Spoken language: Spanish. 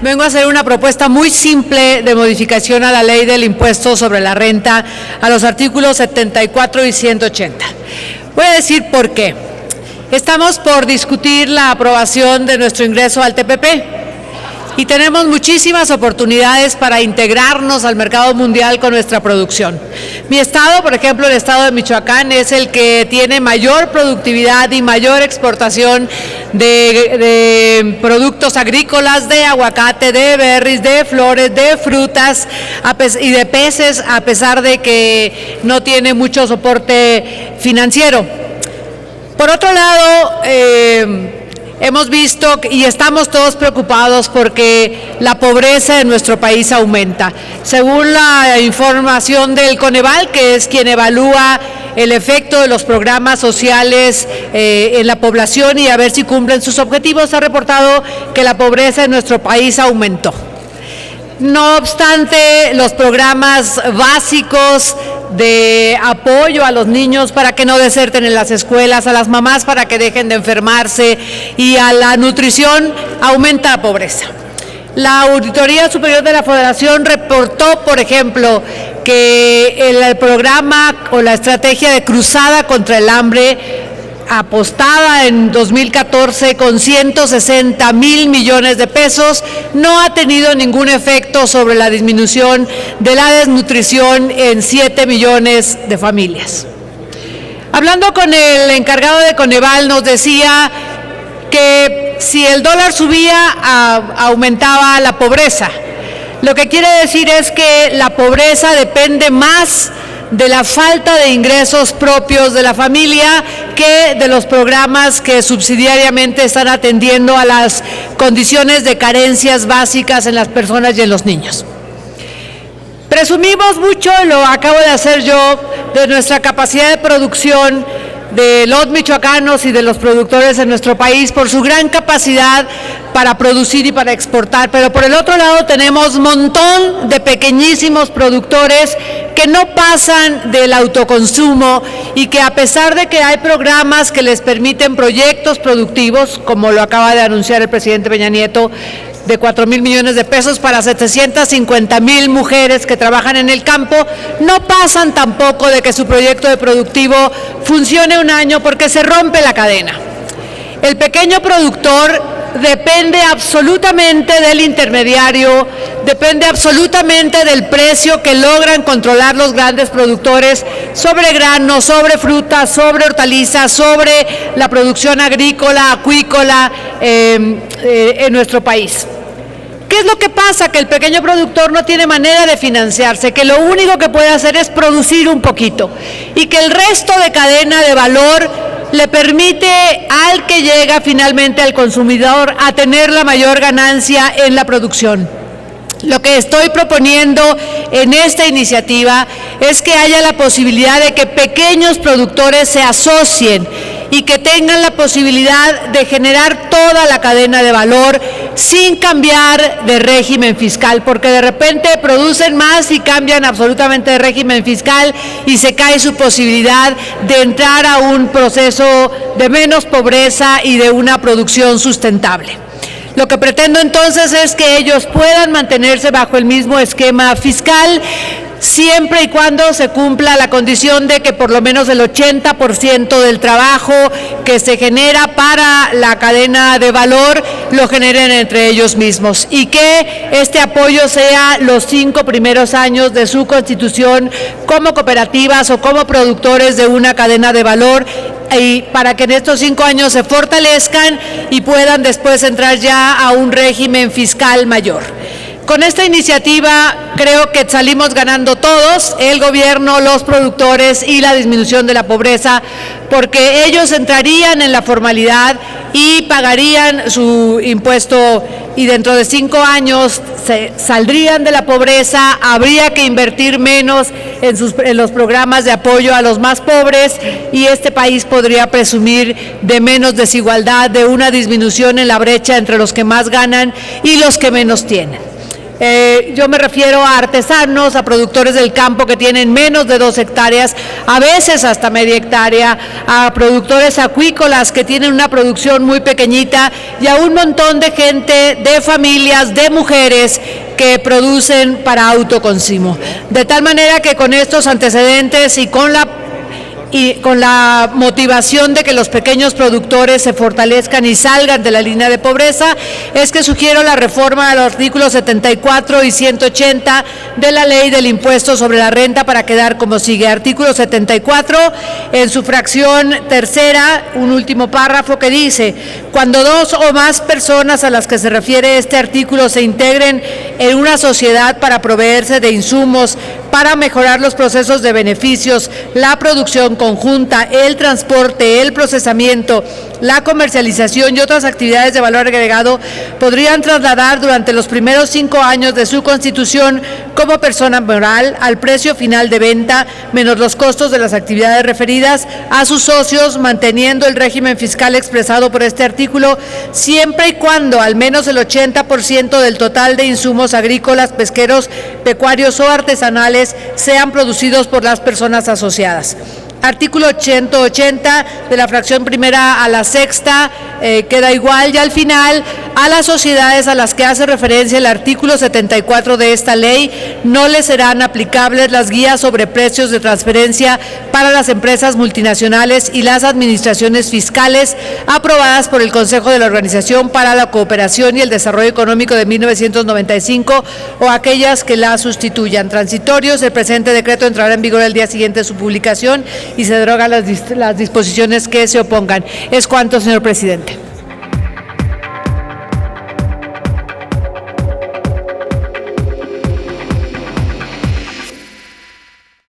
vengo a hacer una propuesta muy simple de modificación a la ley del impuesto sobre la renta, a los artículos 74 y 180. Voy a decir por qué. Estamos por discutir la aprobación de nuestro ingreso al TPP. Y tenemos muchísimas oportunidades para integrarnos al mercado mundial con nuestra producción. Mi estado, por ejemplo, el estado de Michoacán, es el que tiene mayor productividad y mayor exportación de productos agrícolas, de aguacate, de berries, de flores, de frutas y de peces, a pesar de que no tiene mucho soporte financiero. Por otro lado, hemos visto y estamos todos preocupados porque la pobreza en nuestro país aumenta. Según la información del Coneval, que es quien evalúa el efecto de los programas sociales en la población y a ver si cumplen sus objetivos, ha reportado que la pobreza en nuestro país aumentó. No obstante, los programas básicos de apoyo a los niños para que no deserten en las escuelas, a las mamás para que dejen de enfermarse y a la nutrición, aumenta la pobreza. La Auditoría Superior de la Federación reportó, por ejemplo, que el programa o la estrategia de cruzada contra el hambre apostada en 2014 con 160,000 millones de pesos, no ha tenido ningún efecto sobre la disminución de la desnutrición en 7 millones de familias. Hablando con el encargado de Coneval, nos decía que si el dólar subía, aumentaba la pobreza. Lo que quiere decir es que la pobreza depende más de la falta de ingresos propios de la familia que de los programas que subsidiariamente están atendiendo a las condiciones de carencias básicas en las personas y en los niños. Presumimos mucho, lo acabo de hacer yo, de nuestra capacidad de producción de los michoacanos y de los productores en nuestro país por su gran capacidad para producir y para exportar, pero por el otro lado tenemos un montón de pequeñísimos productores que no pasan del autoconsumo y que a pesar de que hay programas que les permiten proyectos productivos, como lo acaba de anunciar el presidente Peña Nieto, de 4,000 millones de pesos para 750,000 mujeres que trabajan en el campo, no pasan tampoco de que su proyecto de productivo funcione un año porque se rompe la cadena. El pequeño productor depende absolutamente del intermediario, depende absolutamente del precio que logran controlar los grandes productores sobre granos, sobre frutas, sobre hortalizas, sobre la producción agrícola, acuícola en nuestro país. ¿Qué es lo que pasa? Que el pequeño productor no tiene manera de financiarse, que lo único que puede hacer es producir un poquito y que el resto de cadena de valor le permite al que llega finalmente al consumidor a tener la mayor ganancia en la producción. Lo que estoy proponiendo en esta iniciativa es que haya la posibilidad de que pequeños productores se asocien y que tengan la posibilidad de generar toda la cadena de valor sin cambiar de régimen fiscal, porque de repente producen más y cambian absolutamente de régimen fiscal y se cae su posibilidad de entrar a un proceso de menos pobreza y de una producción sustentable. Lo que pretendo entonces es que ellos puedan mantenerse bajo el mismo esquema fiscal, siempre y cuando se cumpla la condición de que por lo menos el 80% del trabajo que se genera para la cadena de valor lo generen entre ellos mismos y que este apoyo sea los 5 primeros años de su constitución como cooperativas o como productores de una cadena de valor, y para que en estos 5 años se fortalezcan y puedan después entrar ya a un régimen fiscal mayor. Con esta iniciativa creo que salimos ganando todos, el gobierno, los productores y la disminución de la pobreza, porque ellos entrarían en la formalidad y pagarían su impuesto y dentro de 5 años saldrían de la pobreza, habría que invertir menos en los programas de apoyo a los más pobres y este país podría presumir de menos desigualdad, de una disminución en la brecha entre los que más ganan y los que menos tienen. Yo me refiero a artesanos, a productores del campo que tienen menos de 2 hectáreas, a veces hasta media hectárea, a productores acuícolas que tienen una producción muy pequeñita y a un montón de gente, de familias, de mujeres que producen para autoconsumo. De tal manera que con estos antecedentes y con la motivación de que los pequeños productores se fortalezcan y salgan de la línea de pobreza, es que sugiero la reforma de los artículos 74 y 180 de la Ley del Impuesto sobre la Renta para quedar como sigue. Artículo 74, en su fracción tercera, un último párrafo que dice: cuando 2 o más personas a las que se refiere este artículo se integren en una sociedad para proveerse de insumos, para mejorar los procesos de beneficios, la producción conjunta, el transporte, el procesamiento, la comercialización y otras actividades de valor agregado, podrían trasladar durante los primeros 5 años de su constitución como persona moral al precio final de venta, menos los costos de las actividades referidas, a sus socios, manteniendo el régimen fiscal expresado por este artículo, siempre y cuando al menos el 80% del total de insumos agrícolas, pesqueros, pecuarios o artesanales sean producidos por las personas asociadas. Artículo 180 de la fracción primera a la sexta queda igual, y al final a las sociedades a las que hace referencia el artículo 74 de esta ley no les serán aplicables las guías sobre precios de transferencia para las empresas multinacionales y las administraciones fiscales aprobadas por el Consejo de la Organización para la Cooperación y el Desarrollo Económico de 1995 o aquellas que la sustituyan. Transitorios, el presente decreto entrará en vigor el día siguiente de su publicación y se derogan las disposiciones que se opongan. Es cuanto, señor presidente.